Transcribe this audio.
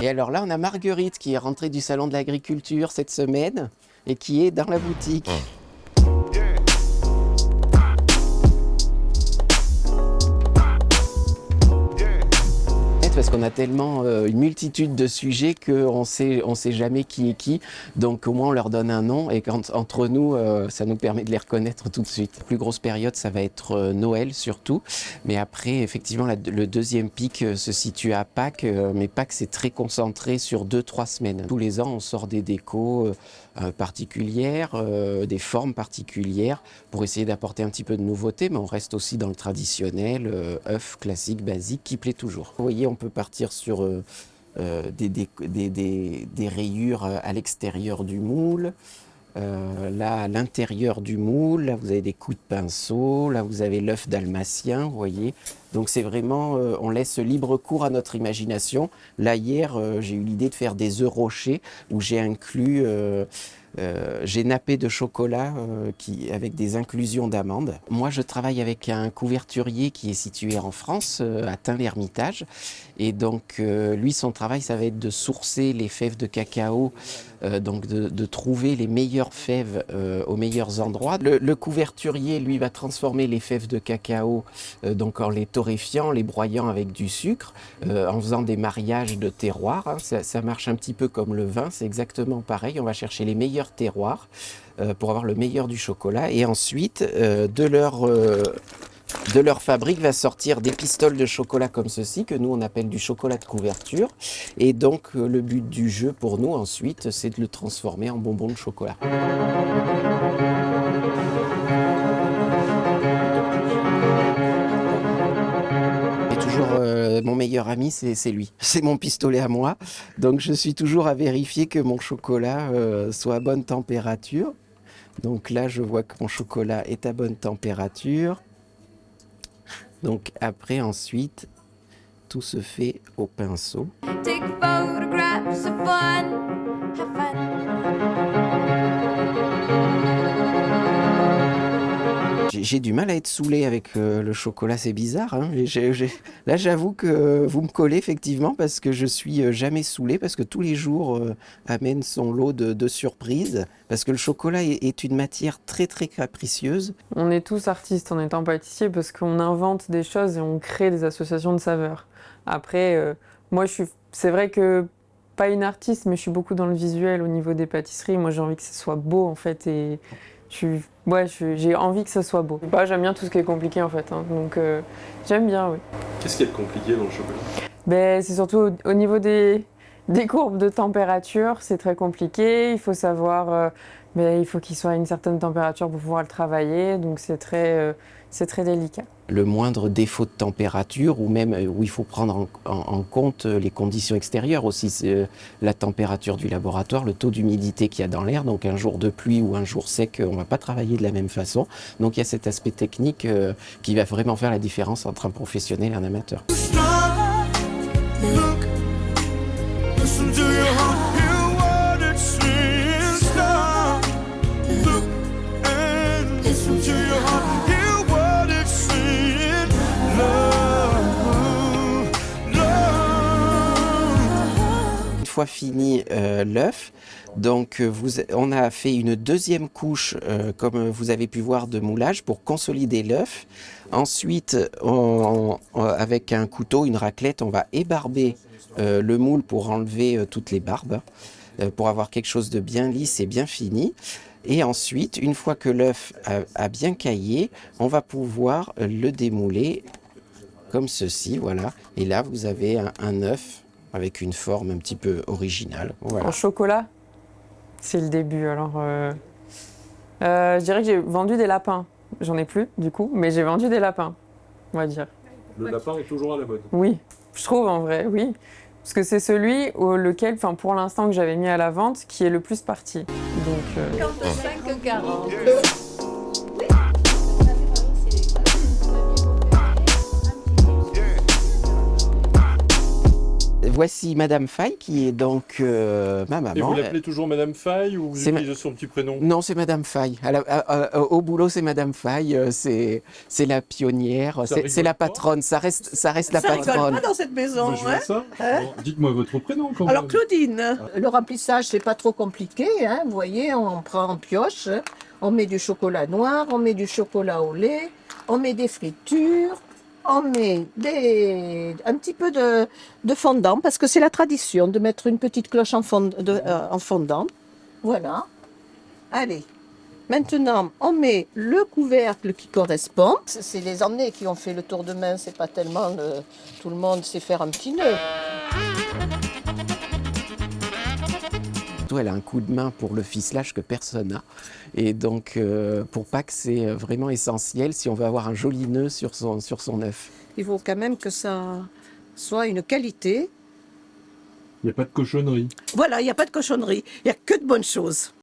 Et alors là, on a Marguerite qui est rentrée du salon de l'agriculture cette semaine et qui est dans la boutique. Parce qu'on a tellement une multitude de sujets qu'on sait jamais qui est qui. Donc au moins on leur donne un nom et entre nous, ça nous permet de les reconnaître tout de suite. La plus grosse période, ça va être Noël surtout. Mais après, effectivement, le deuxième pic se situe à Pâques. Mais Pâques, c'est très concentré sur 2-3 semaines. Tous les ans, on sort des décos particulières, des formes particulières pour essayer d'apporter un petit peu de nouveauté. Mais on reste aussi dans le traditionnel, œuf classique, basique, qui plaît toujours. Vous voyez, on peut partir sur des rayures à l'extérieur du moule. Là, à l'intérieur du moule, là, vous avez des coups de pinceau. Là, vous avez l'œuf dalmatien, vous voyez. Donc, c'est vraiment, on laisse libre cours à notre imagination. Là, hier, j'ai eu l'idée de faire des œufs rochés où j'ai inclus... j'ai nappé de chocolat avec des inclusions d'amandes. Moi, je travaille avec un couverturier qui est situé en France, à Tain-l'Hermitage. Et donc, lui, son travail, ça va être de sourcer les fèves de cacao, donc de trouver les meilleures fèves aux meilleurs endroits. Le couverturier, lui, va transformer les fèves de cacao donc en les torréfiant, les broyant avec du sucre, en faisant des mariages de terroirs. Hein. Ça marche un petit peu comme le vin, c'est exactement pareil. On va chercher les meilleurs terroirs pour avoir le meilleur du chocolat. Et ensuite, de leur fabrique va sortir des pistoles de chocolat comme ceci, que nous on appelle du chocolat de couverture. Et donc le but du jeu pour nous ensuite, c'est de le transformer en bonbons de chocolat. Et toujours mon meilleur ami, c'est lui. C'est mon pistolet à moi. Donc je suis toujours à vérifier que mon chocolat soit à bonne température. Donc là, je vois que mon chocolat est à bonne température. Donc après, ensuite, tout se fait au pinceau. Take photographs of fun. Have fun. J'ai du mal à être saoulé avec le chocolat, c'est bizarre. Hein. Là, j'avoue que vous me collez effectivement parce que je suis jamais saoulé, parce que tous les jours amène son lot de surprises, parce que le chocolat est une matière très très capricieuse. On est tous artistes en étant pâtissier parce qu'on invente des choses et on crée des associations de saveurs. Après, moi, c'est vrai que pas une artiste, mais je suis beaucoup dans le visuel au niveau des pâtisseries. Moi, j'ai envie que ce soit beau en fait et j'ai envie que ce soit beau. J'aime bien tout ce qui est compliqué en fait, hein. Donc j'aime bien, oui. Qu'est-ce qui est compliqué dans le chocolat ? C'est surtout au niveau des courbes de température, c'est très compliqué. Il faut savoir, il faut qu'il soit à une certaine température pour pouvoir le travailler, donc c'est très délicat. Le moindre défaut de température, ou même où il faut prendre en compte les conditions extérieures aussi, la température du laboratoire, le taux d'humidité qu'il y a dans l'air, donc un jour de pluie ou un jour sec, on ne va pas travailler de la même façon. Donc il y a cet aspect technique qui va vraiment faire la différence entre un professionnel et un amateur. Une fois fini l'œuf, donc on a fait une deuxième couche, comme vous avez pu voir, de moulage pour consolider l'œuf. Ensuite, avec un couteau, une raclette, on va ébarber le moule pour enlever toutes les barbes, pour avoir quelque chose de bien lisse et bien fini. Et ensuite, une fois que l'œuf a bien caillé, on va pouvoir le démouler comme ceci, voilà. Et là, vous avez un œuf avec une forme un petit peu originale. Voilà. En chocolat, c'est le début. Alors, je dirais que j'ai vendu des lapins. J'en ai plus, du coup, mais j'ai vendu des lapins, on va dire. Le lapin est toujours à la mode. Oui, je trouve en vrai, oui. Parce que c'est celui lequel, pour l'instant, que j'avais mis à la vente, qui est le plus parti. Donc, 45 40. voici Madame Faye qui est donc ma maman. Et vous l'appelez toujours Madame Faye ou vous C'est utilisez son petit prénom? Non, c'est Madame Faye. Au boulot, c'est Madame Faye. C'est la pionnière, Ça c'est rigole la pas patronne. Ça reste la Ça rigole patronne. pas dans cette maison. Bah, je vois Hein. ça. Hein? Bon, dites-moi votre prénom quand Alors même. Claudine, le remplissage c'est pas trop compliqué, hein. Vous voyez, on prend en pioche, hein. On met du chocolat noir, on met du chocolat au lait, on met des fritures, on met un petit peu de fondant parce que c'est la tradition de mettre une petite cloche en fondant. Voilà. Allez. Maintenant, on met le couvercle qui correspond. C'est les emmenés qui ont fait le tour de main, c'est pas tellement tout le monde sait faire un petit nœud. Elle a un coup de main pour le ficelage que personne n'a. Et donc, pour Pâques, c'est vraiment essentiel si on veut avoir un joli nœud sur son œuf. Il faut quand même que ça soit une qualité. Il n'y a pas de cochonnerie. Voilà, il n'y a pas de cochonnerie, il n'y a que de bonnes choses.